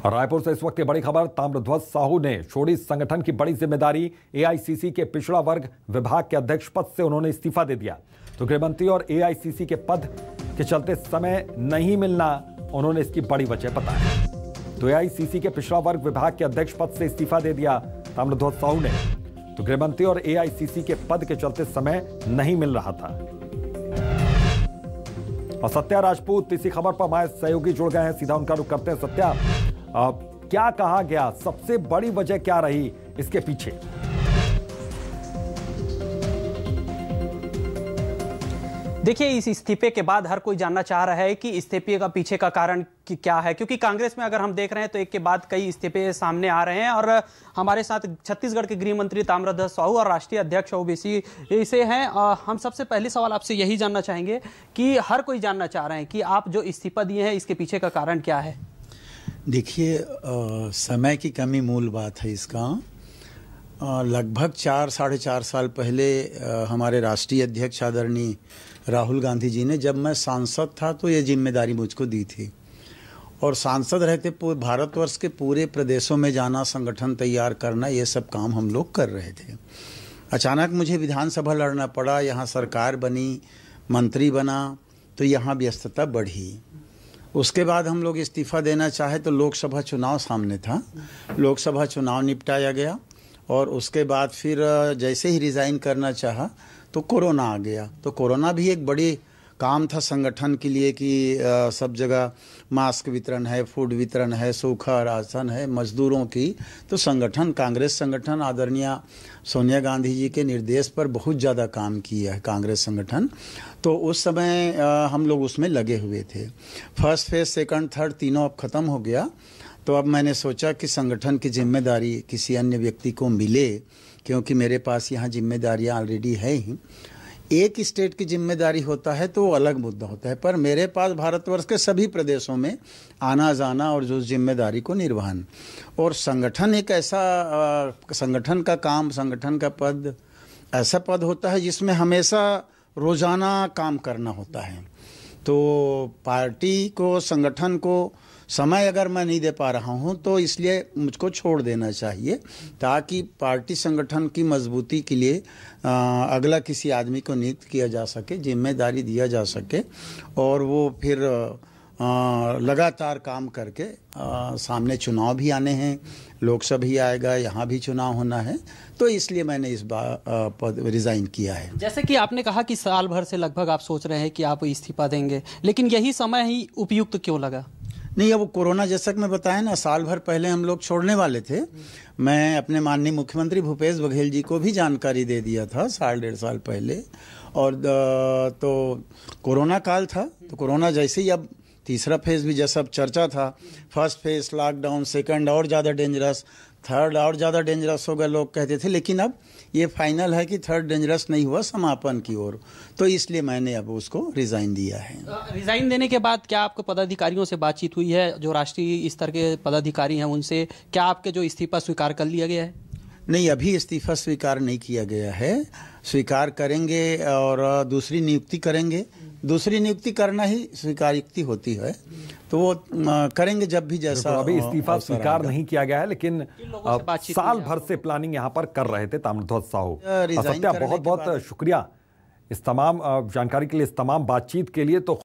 रायपुर से इस वक्त की बड़ी खबर। ताम्रध्वज साहू ने छोड़ी संगठन की बड़ी जिम्मेदारी। एआईसीसी के पिछड़ा वर्ग विभाग के अध्यक्ष पद से उन्होंने इस्तीफा दे दिया। तो गृहमंत्री और एआईसीसी के पद के चलते समय नहीं मिलना उन्होंने इसकी बड़ी वजह बताया। तो एआईसीसी के पिछड़ा वर्ग विभाग के अध्यक्ष पद से इस्तीफा दे दिया ताम्रध्वज साहू ने। तो गृहमंत्री और एआईसीसी के पद के चलते समय नहीं मिल रहा था। और सत्या राजपूत इसी खबर पर हमारे सहयोगी जुड़ गए हैं, सीधा उनका रुख करते हैं। सत्या, क्या कहा गया, सबसे बड़ी वजह क्या रही इसके पीछे? देखिए, इस इस्तीफे के बाद हर कोई जानना चाह रहा है कि इस्तीफे का पीछे का कारण क्या है, क्योंकि कांग्रेस में अगर हम देख रहे हैं तो एक के बाद कई इस्तीफे सामने आ रहे हैं। और हमारे साथ छत्तीसगढ़ के गृह मंत्री ताम्रध्वज साहू और राष्ट्रीय अध्यक्ष ओबीसी से हैं। हम सबसे पहले सवाल आपसे यही जानना चाहेंगे कि हर कोई जानना चाह रहे हैं कि आप जो इस्तीफा दिए हैं इसके पीछे का कारण क्या है? देखिए, समय की कमी मूल बात है इसका। लगभग 4-4.5 साल पहले हमारे राष्ट्रीय अध्यक्ष आदरणीय राहुल गांधी जी ने, जब मैं सांसद था तो ये जिम्मेदारी मुझको दी थी। और सांसद रहते पूरे भारतवर्ष के पूरे प्रदेशों में जाना, संगठन तैयार करना, ये सब काम हम लोग कर रहे थे। अचानक मुझे विधानसभा लड़ना पड़ा, यहाँ सरकार बनी, मंत्री बना, तो यहाँ व्यस्तता बढ़ी। उसके बाद हम लोग इस्तीफा देना चाहे तो लोकसभा चुनाव सामने था। लोकसभा चुनाव निपटाया गया और उसके बाद फिर जैसे ही रिज़ाइन करना चाहा तो कोरोना आ गया। तो कोरोना भी एक बड़ी काम था संगठन के लिए कि सब जगह मास्क वितरण है, फूड वितरण है, सूखा राशन है मजदूरों की। तो संगठन, कांग्रेस संगठन आदरणीय सोनिया गांधी जी के निर्देश पर बहुत ज़्यादा काम किया है कांग्रेस संगठन। तो उस समय हम लोग उसमें लगे हुए थे। फर्स्ट फेज, सेकंड, थर्ड तीनों अब ख़त्म हो गया। तो अब मैंने सोचा कि संगठन की जिम्मेदारी किसी अन्य व्यक्ति को मिले, क्योंकि मेरे पास यहाँ जिम्मेदारियाँ ऑलरेडी है ही। एक स्टेट की जिम्मेदारी होता है तो वो अलग मुद्दा होता है, पर मेरे पास भारतवर्ष के सभी प्रदेशों में आना जाना और जो जिम्मेदारी को निर्वहन। और संगठन एक ऐसा संगठन का काम, संगठन का पद ऐसा पद होता है जिसमें हमेशा रोज़ाना काम करना होता है। तो पार्टी को, संगठन को समय अगर मैं नहीं दे पा रहा हूं तो इसलिए मुझको छोड़ देना चाहिए, ताकि पार्टी संगठन की मजबूती के लिए अगला किसी आदमी को नियुक्त किया जा सके, जिम्मेदारी दिया जा सके और वो फिर लगातार काम करके सामने चुनाव भी आने हैं, लोकसभा भी आएगा, यहाँ भी चुनाव होना है। तो इसलिए मैंने इस बार पद रिज़ाइन किया है। जैसे कि आपने कहा कि साल भर से लगभग आप सोच रहे हैं कि आप इस्तीफा देंगे, लेकिन यही समय ही उपयुक्त क्यों लगा? नहीं, अब कोरोना, जैसा कि मैं बताया ना, साल भर पहले हम लोग छोड़ने वाले थे। मैं अपने माननीय मुख्यमंत्री भूपेश बघेल जी को भी जानकारी दे दिया था 1.5 साल पहले। और तो कोरोना काल था, तो कोरोना जैसे ही अब तीसरा फेज भी जैसा अब चर्चा था, फर्स्ट फेज लॉकडाउन, सेकंड और ज़्यादा डेंजरस, थर्ड और ज़्यादा डेंजरस होगा लोग कहते थे, लेकिन अब ये फाइनल है कि थर्ड डेंजरस नहीं हुआ, समापन की ओर। तो इसलिए मैंने अब उसको रिज़ाइन दिया है। रिज़ाइन देने के बाद क्या आपको पदाधिकारियों से बातचीत हुई है, जो राष्ट्रीय स्तर के पदाधिकारी हैं उनसे? क्या आपके जो इस्तीफा स्वीकार कर लिया गया है? नहीं, अभी इस्तीफा स्वीकार नहीं किया गया है। स्वीकार करेंगे और दूसरी नियुक्ति करेंगे। दूसरी नियुक्ति करना ही स्वीकारोक्ति होती है, तो वो करेंगे जब भी जैसा। तो अभी इस्तीफा स्वीकार नहीं किया गया है, लेकिन साल भर से प्लानिंग यहाँ पर कर रहे थे ताम्रध्वज साहू। सत्या, बहुत बहुत शुक्रिया इस तमाम जानकारी के लिए, इस तमाम बातचीत के लिए। तो